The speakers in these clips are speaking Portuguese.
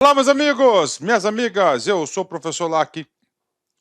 Olá, meus amigos, minhas amigas, eu sou o professor Lac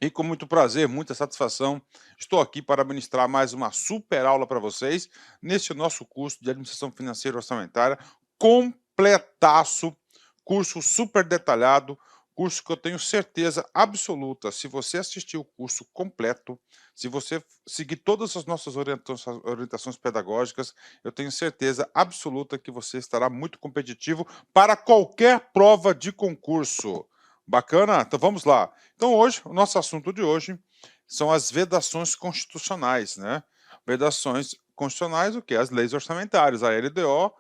e com muito prazer, muita satisfação, estou aqui para ministrar mais uma super aula para vocês neste nosso curso de Administração Financeira e Orçamentária, completaço, curso super detalhado, curso que eu tenho certeza absoluta, se você assistir o curso completo, se você seguir todas as nossas orientações pedagógicas, eu tenho certeza absoluta que você estará muito competitivo para qualquer prova de concurso. Bacana? Então vamos lá. Então hoje, o nosso assunto de hoje são as vedações constitucionais, né? Vedações constitucionais, o quê? As leis orçamentárias, a LDO,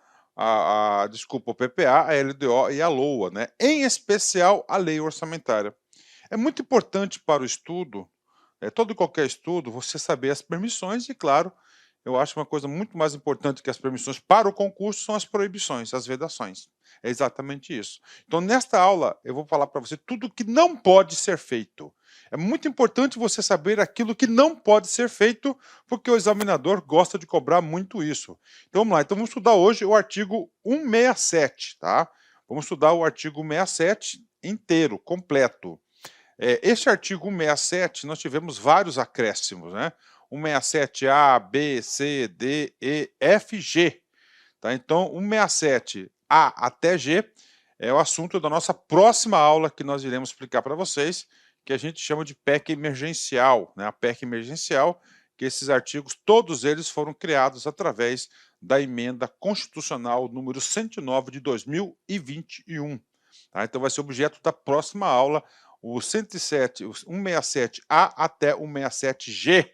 desculpa, o PPA, a LDO e a LOA, né? Em especial a lei orçamentária. É muito importante para o estudo, todo e qualquer estudo, você saber as permissões e, claro, eu acho uma coisa muito mais importante que as permissões para o concurso são as proibições, as vedações. É exatamente isso. Então, nesta aula, eu vou falar para você tudo que não pode ser feito. É muito importante você saber aquilo que não pode ser feito, porque o examinador gosta de cobrar muito isso. Então, vamos lá. Então, vamos estudar hoje o artigo 167, tá? Vamos estudar o artigo 167 inteiro, completo. Este artigo 167, nós tivemos vários acréscimos, né? 167A, B, C, D, E, F, G. Tá? Então, 167A até G é o assunto da nossa próxima aula que nós iremos explicar para vocês, que a gente chama de PEC emergencial, né? A PEC emergencial, que esses artigos, todos eles foram criados através da emenda constitucional número 109 de 2021. Tá? Então, vai ser objeto da próxima aula, o 107, o 167A até o 167G.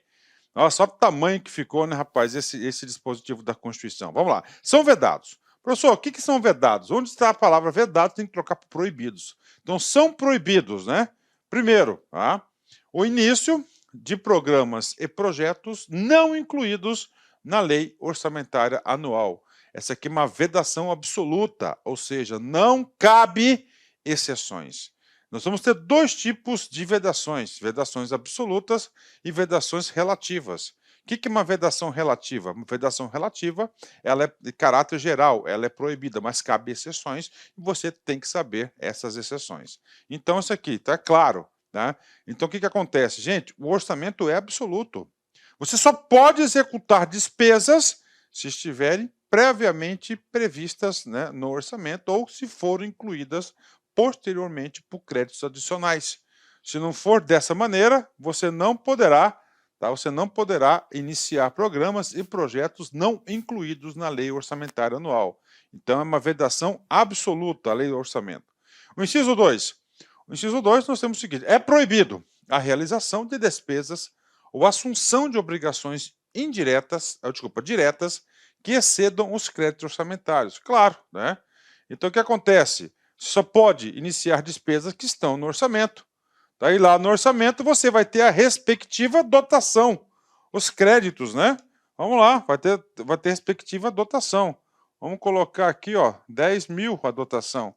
Nossa, olha o tamanho que ficou, né, rapaz, esse dispositivo da Constituição. Vamos lá. São vedados. Professor, o que são vedados? Onde está a palavra vedado, tem que trocar por proibidos. Então, são proibidos, né? Primeiro, tá? O início de programas e projetos não incluídos na lei orçamentária anual. Essa aqui é uma vedação absoluta, ou seja, não cabe exceções. Nós vamos ter dois tipos de vedações: vedações absolutas e vedações relativas. O que é uma vedação relativa? Uma vedação relativa, ela é de caráter geral, ela é proibida, mas cabe exceções e você tem que saber essas exceções. Então, isso aqui, tá claro, tá? Então, o que acontece? Gente, o orçamento é absoluto. Você só pode executar despesas se estiverem previamente previstas, né, no orçamento ou se forem incluídas posteriormente por créditos adicionais. Se não for dessa maneira, você não poderá, tá? Você não poderá iniciar programas e projetos não incluídos na lei orçamentária anual. Então é uma vedação absoluta a lei do orçamento. O inciso 2. O inciso 2 nós temos o seguinte: é proibido a realização de despesas ou assunção de obrigações diretas que excedam os créditos orçamentários. Claro, né? Então o que acontece? Só pode iniciar despesas que estão no orçamento. Daí lá no orçamento você vai ter a respectiva dotação, os créditos, né? Vamos lá, vai ter respectiva dotação. Vamos colocar aqui, ó, 10 mil a dotação.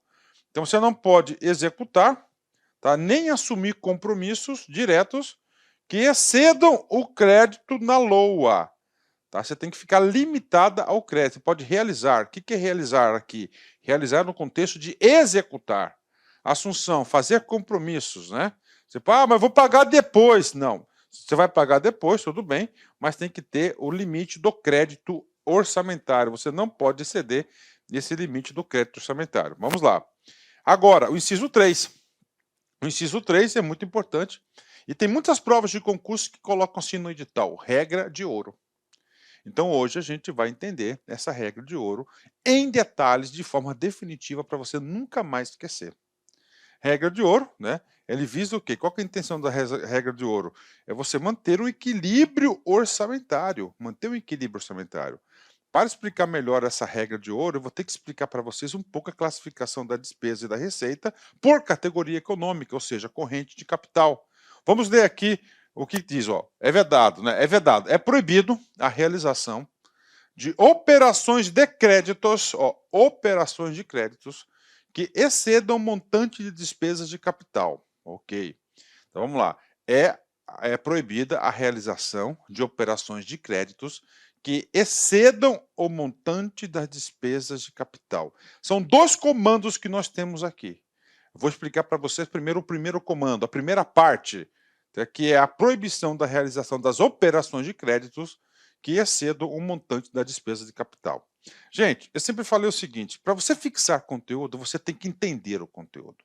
Então você não pode executar, tá? Nem assumir compromissos diretos que excedam o crédito na LOA. Tá? Você tem que ficar limitada ao crédito. Você pode realizar. O que é realizar aqui? Realizar no contexto de executar. Assunção, fazer compromissos, né? Você fala, mas vou pagar depois. Não. Você vai pagar depois, tudo bem, mas tem que ter o limite do crédito orçamentário. Você não pode exceder esse limite do crédito orçamentário. Vamos lá. Agora, o inciso 3. O inciso 3 é muito importante e tem muitas provas de concurso que colocam assim no edital: regra de ouro. Então hoje a gente vai entender essa regra de ouro em detalhes, de forma definitiva, para você nunca mais esquecer. Regra de ouro, né? Ele visa o quê? Qual que é a intenção da regra de ouro? É você manter um equilíbrio orçamentário. Manter um equilíbrio orçamentário. Para explicar melhor essa regra de ouro, eu vou ter que explicar para vocês um pouco a classificação da despesa e da receita por categoria econômica, ou seja, corrente de capital. Vamos ler aqui o que diz, ó. É vedado, né? É vedado. É proibido a realização de operações de créditos, ó, operações de créditos que excedam o montante de despesas de capital. Ok. Então vamos lá. É proibida a realização de operações de créditos que excedam o montante das despesas de capital. São dois comandos que nós temos aqui. Eu vou explicar para vocês primeiro o primeiro comando, a primeira parte, tá, que é a proibição da realização das operações de créditos que excedam o montante da despesa de capital. Gente, eu sempre falei o seguinte, para você fixar conteúdo, você tem que entender o conteúdo.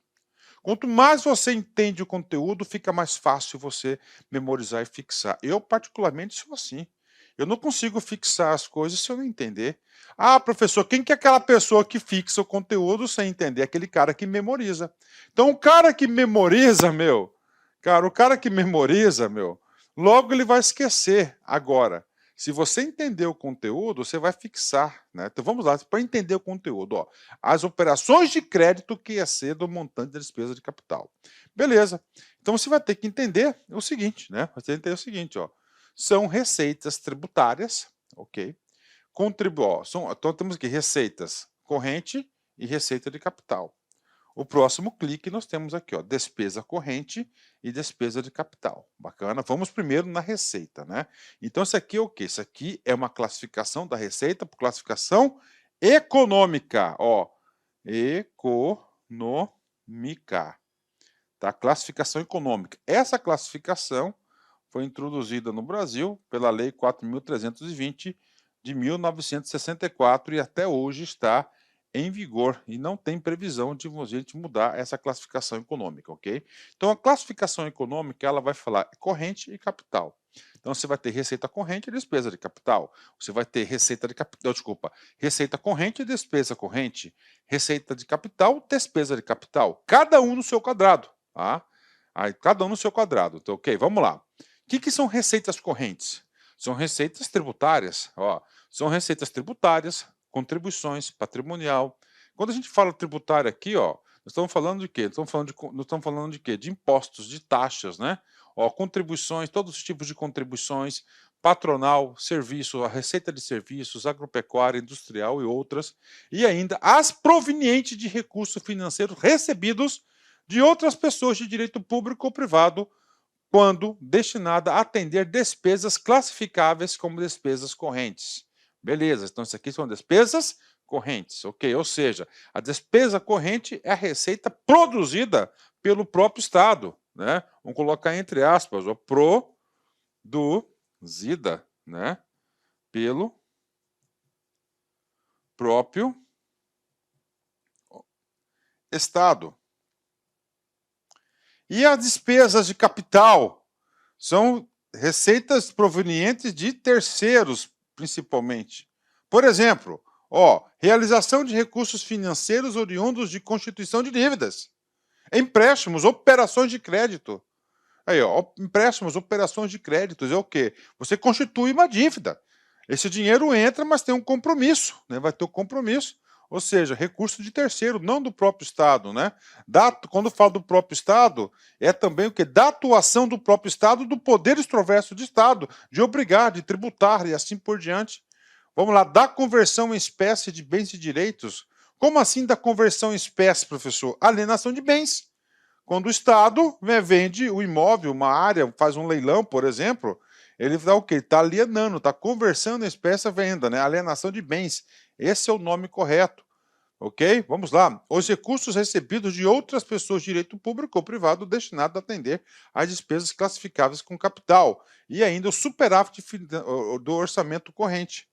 Quanto mais você entende o conteúdo, fica mais fácil você memorizar e fixar. Eu, particularmente, sou assim. Eu não consigo fixar as coisas se eu não entender. Ah, professor, quem que é aquela pessoa que fixa o conteúdo sem entender? Aquele cara que memoriza. Então, o cara que memoriza, o cara que memoriza, logo ele vai esquecer. Agora, se você entender o conteúdo, você vai fixar, né? Então vamos lá, para entender o conteúdo, ó. As operações de crédito que excedam o montante da despesa de capital. Beleza. Então você vai ter que entender o seguinte, né? Você tem que entender o seguinte, ó. São receitas tributárias, ok? Então temos aqui receitas corrente e receita de capital. O próximo clique nós temos aqui, ó, despesa corrente e despesa de capital. Bacana. Vamos primeiro na receita, né? Então isso aqui é o quê? Isso aqui é uma classificação da receita por classificação econômica, ó. Econômica. Tá? Classificação econômica. Essa classificação foi introduzida no Brasil pela Lei 4.320 de 1964 e até hoje está em vigor e não tem previsão de a gente mudar essa classificação econômica, ok? Então a classificação econômica ela vai falar corrente e capital. Então você vai ter receita corrente e despesa de capital. Você vai ter receita de capital, desculpa, receita corrente e despesa corrente, receita de capital, despesa de capital, cada um no seu quadrado, tá? Aí, cada um no seu quadrado, então, ok? Vamos lá. O que são receitas correntes? São receitas tributárias, ó. São receitas tributárias, contribuições, patrimonial. Quando a gente fala tributário aqui, ó, nós estamos falando de quê? Nós estamos falando de quê? De impostos, de taxas, né? Ó, contribuições, todos os tipos de contribuições, patronal, serviço, a receita de serviços, agropecuária, industrial e outras, e ainda as provenientes de recursos financeiros recebidos de outras pessoas de direito público ou privado, quando destinada a atender despesas classificáveis como despesas correntes. Beleza, então isso aqui são despesas correntes, ok? Ou seja, a despesa corrente é a receita produzida pelo próprio Estado, né? Vamos colocar entre aspas, ó, produzida, né? Pelo próprio Estado. E as despesas de capital são receitas provenientes de terceiros, principalmente. Por exemplo, ó, realização de recursos financeiros oriundos de constituição de dívidas, empréstimos, operações de crédito. Aí, ó, empréstimos, operações de créditos é o quê? Você constitui uma dívida. Esse dinheiro entra, mas tem um compromisso, né? Vai ter um compromisso. Ou seja, recurso de terceiro, não do próprio Estado, né? Quando falo do próprio Estado, é também o quê? Da atuação do próprio Estado, do poder extroverso de Estado, de obrigar, de tributar e assim por diante. Vamos lá, da conversão em espécie de bens e direitos. Como assim da conversão em espécie, professor? Alienação de bens. Quando o Estado, né, vende o imóvel, uma área, faz um leilão, por exemplo, ele está o quê? Está alienando, está conversando em espécie a venda, né? Alienação de bens. Esse é o nome correto. Ok? Vamos lá. Os recursos recebidos de outras pessoas de direito público ou privado destinados a atender às despesas classificáveis com capital. E ainda o superávit do orçamento corrente.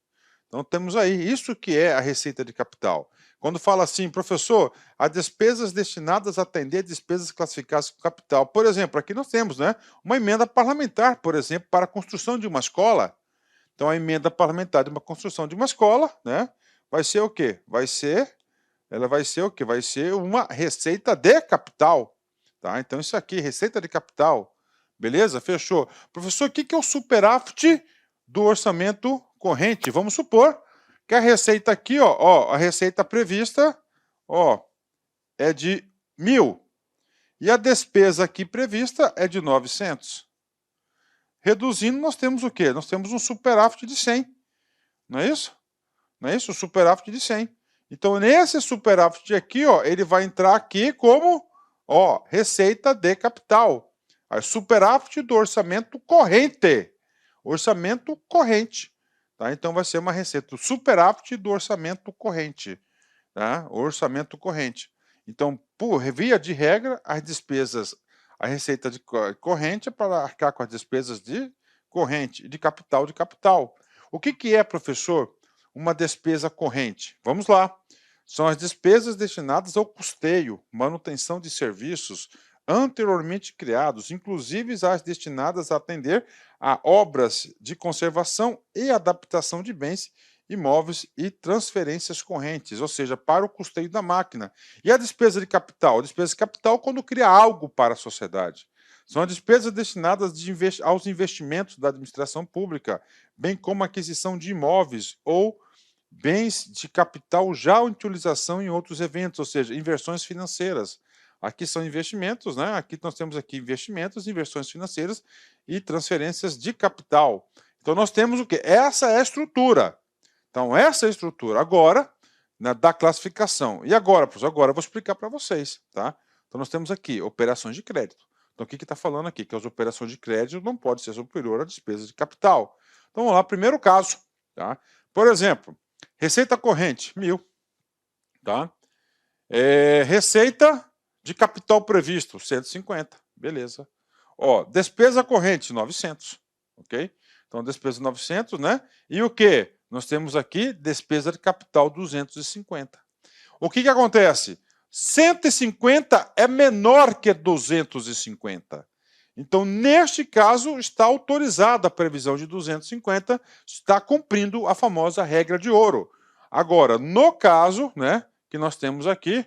Então temos aí isso que é a receita de capital. Quando fala assim, professor, as despesas destinadas a atender despesas classificadas com capital. Por exemplo, aqui nós temos, né, uma emenda parlamentar, por exemplo, para a construção de uma escola. Então a emenda parlamentar de uma construção de uma escola, né, vai ser o quê? Ela vai ser o quê? Vai ser uma receita de capital, tá? Então isso aqui, receita de capital. Beleza? Fechou. Professor, o que é o superávit do orçamento corrente? Vamos supor que a receita aqui, ó, a receita prevista, ó, é de 1.000 e a despesa aqui prevista é de 900. Reduzindo, nós temos o quê? Nós temos um superávit de 100. Não é isso? Não é isso? O superávit de 100. Então, nesse superávit aqui, ó, ele vai entrar aqui como, ó, receita de capital. Aí, superávit do orçamento corrente. Orçamento corrente. Tá? Então, vai ser uma receita. Superávit do orçamento corrente. Tá? Orçamento corrente. Então, por via de regra, a receita corrente é para arcar com as despesas de corrente, de capital, de capital. O que é, professor, uma despesa corrente? Vamos lá. São as despesas destinadas ao custeio, manutenção de serviços anteriormente criados, inclusive as destinadas a atender a obras de conservação e adaptação de bens imóveis e transferências correntes, ou seja, para o custeio da máquina. E a despesa de capital? A despesa de capital quando cria algo para a sociedade. São as despesas destinadas aos investimentos da administração pública, bem como a aquisição de imóveis ou bens de capital já em utilização em outros eventos, ou seja, inversões financeiras. Aqui são investimentos, né? Aqui nós temos aqui investimentos, inversões financeiras e transferências de capital. Então nós temos o quê? Essa é a estrutura. Então essa é a estrutura. Agora, da classificação. E agora, professor? Agora eu vou explicar para vocês, tá? Então nós temos aqui operações de crédito. Então o que está falando aqui? Que as operações de crédito não podem ser superior à despesa de capital. Então vamos lá, primeiro caso, tá? Por exemplo, receita corrente, 1.000, tá? Receita de capital previsto, 150, beleza. Ó, despesa corrente, 900, ok? Então, despesa 900, né? E o que? Nós temos aqui despesa de capital 250. O que acontece? 150 é menor que 250. Então, neste caso, está autorizada a previsão de 250, está cumprindo a famosa regra de ouro. Agora, no caso, né, que nós temos aqui,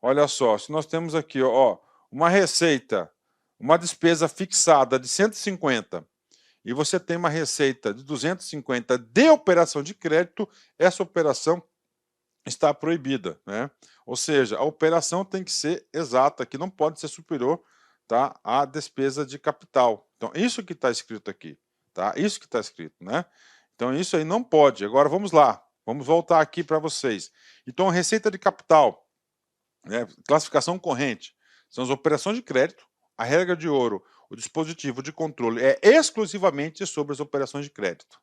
olha só, se nós temos aqui, ó, uma receita, uma despesa fixada de 150 e você tem uma receita de 250 de operação de crédito, essa operação está proibida, né? Ou seja, a operação tem que ser exata, que não pode ser superior, tá, à despesa de capital. Então, isso que está escrito aqui, tá? Isso que está escrito, né? Então, isso aí não pode. Agora, vamos lá. Vamos voltar aqui para vocês. Então, a receita de capital, né, classificação corrente, são as operações de crédito, a regra de ouro, o dispositivo de controle é exclusivamente sobre as operações de crédito.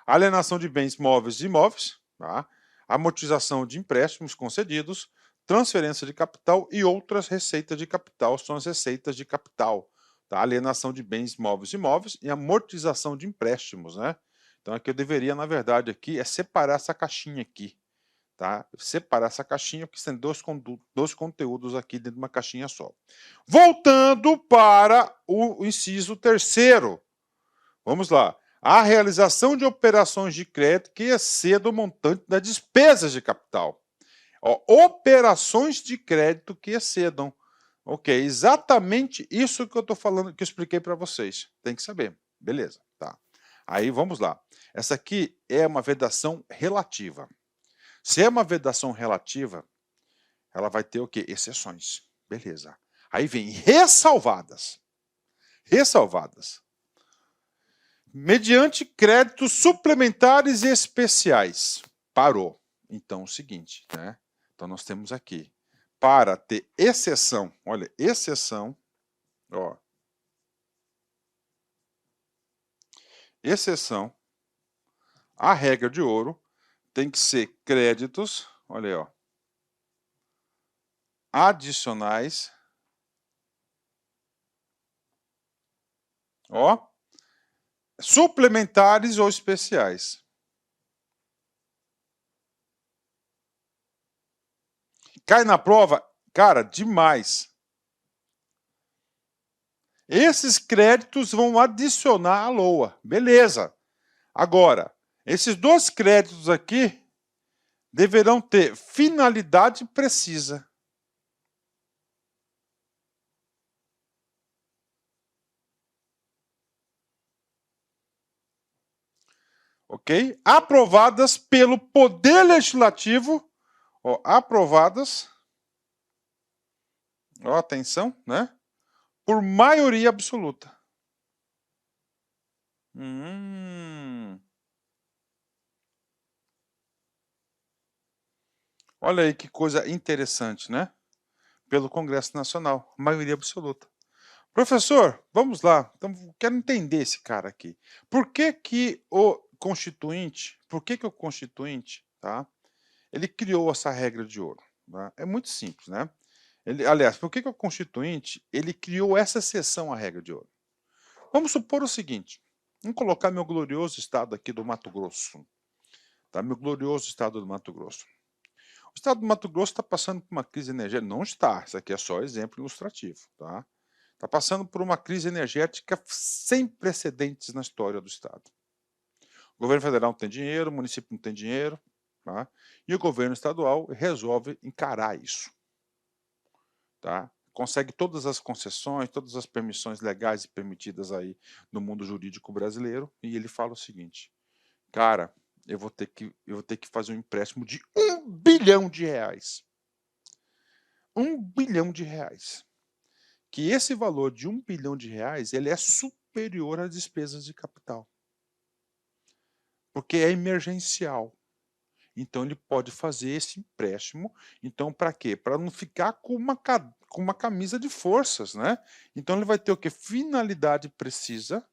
Alienação de bens móveis e imóveis, tá? Amortização de empréstimos concedidos, transferência de capital e outras receitas de capital são as receitas de capital. Tá? Alienação de bens móveis e imóveis e amortização de empréstimos, né? Então aqui eu deveria, na verdade, aqui é separar essa caixinha aqui, tá? Separar essa caixinha, porque tem dois conteúdos aqui dentro de uma caixinha só. Voltando para o inciso terceiro. Vamos lá. A realização de operações de crédito que exceda o montante das despesas de capital. Ó, operações de crédito que excedam. Ok, exatamente isso que eu estou falando, que eu expliquei para vocês. Tem que saber. Beleza, tá. Aí vamos lá. Essa aqui é uma vedação relativa. Se é uma vedação relativa, ela vai ter o quê? Exceções. Beleza. Aí vem ressalvadas. Ressalvadas. Mediante créditos suplementares e especiais. Parou. Então, é o seguinte, né? Então, nós temos aqui, para ter exceção, olha, exceção, ó. Exceção, a regra de ouro tem que ser créditos, olha aí, ó, adicionais, ó, suplementares ou especiais. Cai na prova? Cara, demais. Esses créditos vão adicionar a LOA. Beleza. Agora, esses dois créditos aqui deverão ter finalidade precisa. Ok? Aprovadas pelo Poder Legislativo. Ó, aprovadas. Ó, atenção, né? Por maioria absoluta. Olha aí que coisa interessante, né? Pelo Congresso Nacional, maioria absoluta. Professor, vamos lá. Então, quero entender esse cara aqui. Por que que o Constituinte, tá? Ele criou essa regra de ouro, tá? É muito simples, né? Aliás, por que o Constituinte ele criou essa exceção à regra de ouro? Vamos supor o seguinte, vamos colocar meu glorioso estado aqui do Mato Grosso, tá? Meu glorioso estado do Mato Grosso. O estado do Mato Grosso está passando por uma crise energética, não está, isso aqui é só exemplo ilustrativo, tá? Está passando por uma crise energética sem precedentes na história do estado. O governo federal não tem dinheiro, o município não tem dinheiro, tá? E o governo estadual resolve encarar isso, tá? Consegue todas as concessões, todas as permissões legais e permitidas aí no mundo jurídico brasileiro, e ele fala o seguinte, cara, eu vou ter que fazer um empréstimo de R$1 bilhão. R$1 bilhão. Que esse valor de R$1 bilhão ele é superior às despesas de capital. Porque é emergencial. Então ele pode fazer esse empréstimo. Então, para quê? Para não ficar com uma camisa de forças, né? Então ele vai ter o quê? Finalidade precisa.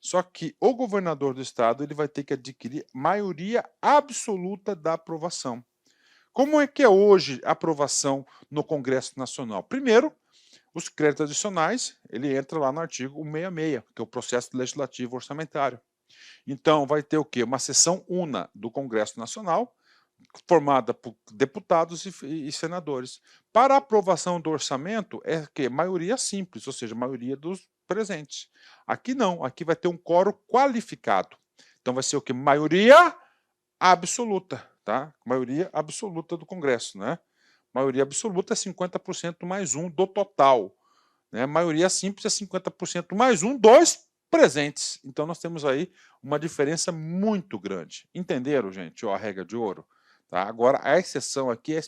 Só que o governador do estado ele vai ter que adquirir maioria absoluta da aprovação. Como é que é hoje a aprovação no Congresso Nacional? Primeiro, os créditos adicionais, ele entra lá no artigo 166, que é o processo legislativo orçamentário. Então, vai ter o quê? Uma sessão una do Congresso Nacional, formada por deputados e senadores. Para a aprovação do orçamento, é que maioria simples, ou seja, maioria dos presentes. Aqui não, aqui vai ter um quórum qualificado. Então, vai ser o quê? Maioria absoluta, tá? Maioria absoluta do Congresso, né? Maioria absoluta é 50% mais um do total. Né? Maioria simples é 50% mais um dos presentes. Então nós temos aí uma diferença muito grande. Entenderam, gente? Ó, a regra de ouro. Tá? Agora, a exceção aqui é...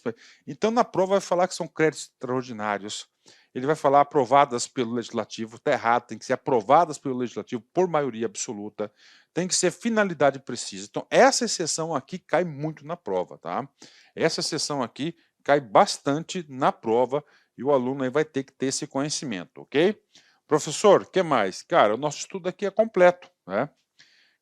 Então, na prova vai falar que são créditos extraordinários. Ele vai falar aprovadas pelo Legislativo. Está errado, tem que ser aprovadas pelo Legislativo por maioria absoluta. Tem que ser finalidade precisa. Então, essa exceção aqui cai muito na prova. Tá? Essa exceção aqui cai bastante na prova e o aluno aí vai ter que ter esse conhecimento, ok? Professor, o que mais? Cara, o nosso estudo aqui é completo, né?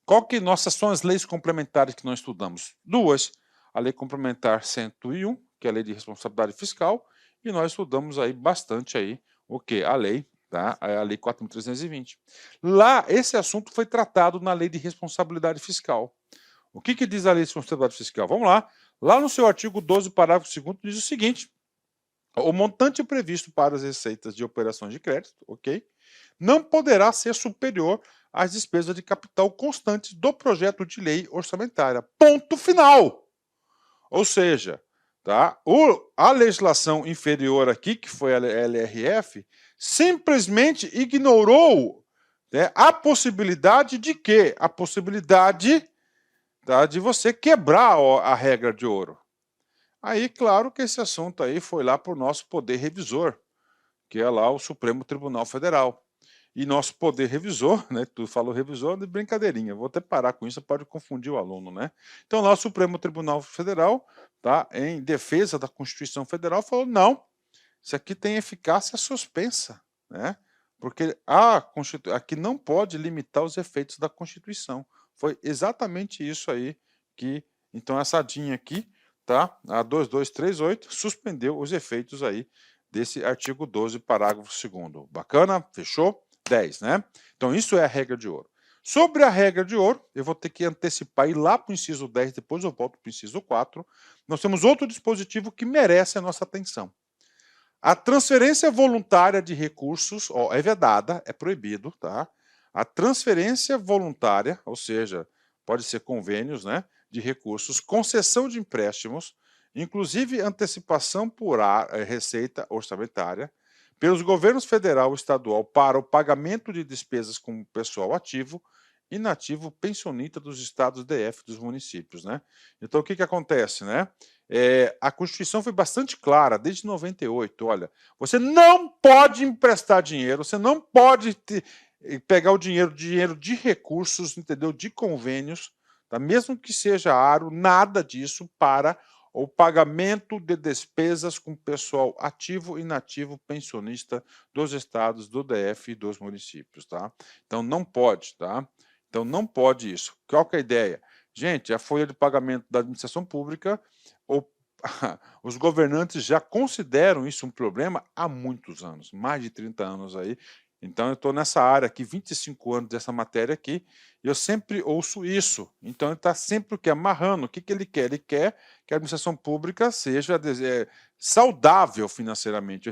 Qual que são as leis complementares que nós estudamos? Duas, a lei complementar 101, que é a lei de responsabilidade fiscal, e nós estudamos aí bastante aí o que? A lei, tá? A lei 4.320. Lá, esse assunto foi tratado na lei de responsabilidade fiscal. O que diz a lei de responsabilidade fiscal? Vamos lá. Lá no seu artigo 12, parágrafo 2º, diz o seguinte: o montante previsto para as receitas de operações de crédito, ok, não poderá ser superior às despesas de capital constantes do projeto de lei orçamentária. Ponto final. Ou seja, tá, a legislação inferior aqui, que foi a LRF, simplesmente ignorou, né, a possibilidade de quê? A possibilidade, tá, de você quebrar a regra de ouro. Aí, claro que esse assunto aí foi lá para o nosso poder revisor, que é lá o Supremo Tribunal Federal. E nosso poder revisor, né? Tu falou revisor de brincadeirinha, vou até parar com isso, pode confundir o aluno, né? Então, lá o Supremo Tribunal Federal, tá, em defesa da Constituição Federal, falou: não, isso aqui tem eficácia suspensa, né? Porque aqui não pode limitar os efeitos da Constituição. Foi exatamente isso aí que, então, essa DIN aqui, tá? A 2238 suspendeu os efeitos aí desse artigo 12, parágrafo 2º. Bacana? Fechou? 10, né? Então, isso é a regra de ouro. Sobre a regra de ouro, eu vou ter que antecipar e ir lá para o inciso 10, depois eu volto para o inciso 4. Nós temos outro dispositivo que merece a nossa atenção. A transferência voluntária de recursos, ó, é vedada, é proibido, tá? A transferência voluntária, ou seja, pode ser convênios, né, de recursos, concessão de empréstimos, inclusive antecipação por receita orçamentária, pelos governos federal e estadual para o pagamento de despesas com pessoal ativo, inativo, pensionista dos estados DF dos municípios, né? Então, o que acontece, né? A Constituição foi bastante clara, desde 98, olha, você não pode emprestar dinheiro, você não pode pegar o dinheiro de recursos, entendeu? De convênios, tá? Mesmo que seja aro, nada disso para o pagamento de despesas com pessoal ativo, inativo, pensionista dos estados, do DF e dos municípios, tá? Então não pode, tá? Então não pode isso. Qual que é a ideia? Gente, a folha de pagamento da administração pública, o os governantes já consideram isso um problema há muitos anos, mais de 30 anos aí. Então eu estou nessa área aqui, 25 anos dessa matéria aqui, e eu sempre ouço isso. Então ele está sempre o quê? Amarrando. O que que ele quer? Ele quer que a administração pública seja saudável financeiramente,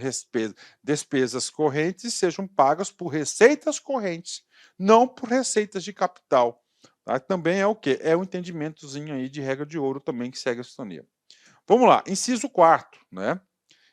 despesas correntes sejam pagas por receitas correntes, não por receitas de capital. Tá? Também é o quê? É um entendimentozinho aí de regra de ouro também que segue a sintonia. Vamos lá, inciso 4, né?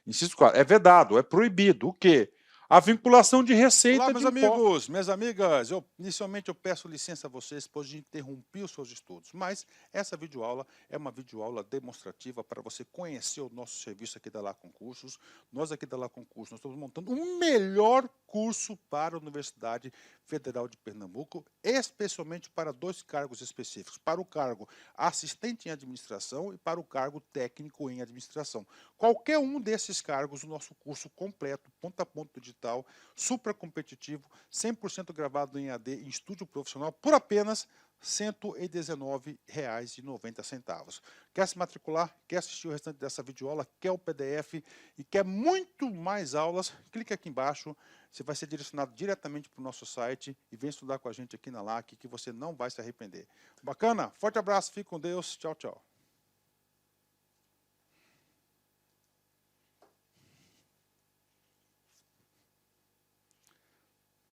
Inciso 4, é vedado, é proibido. O quê? A vinculação de receita Olá, de meus impostos. amigos, minhas amigas. Inicialmente eu peço licença a vocês, pois de interromper os seus estudos, mas essa videoaula é uma videoaula demonstrativa para você conhecer o nosso serviço aqui da Lá Concursos. Nós aqui da Lá Concursos, nós estamos montando o melhor curso para a Universidade Federal de Pernambuco, especialmente para 2 cargos específicos, para o cargo assistente em administração e para o cargo técnico em administração. Qualquer um desses cargos, o nosso curso completo, ponta a ponta digital, super competitivo, 100% gravado em AD, em estúdio profissional, por apenas R$ 119,90. Quer se matricular? Quer assistir o restante dessa videoaula? Quer o PDF e quer muito mais aulas? Clique aqui embaixo, você vai ser direcionado diretamente para o nosso site e vem estudar com a gente aqui na LAC, que você não vai se arrepender. Bacana? Forte abraço, fique com Deus, tchau, tchau.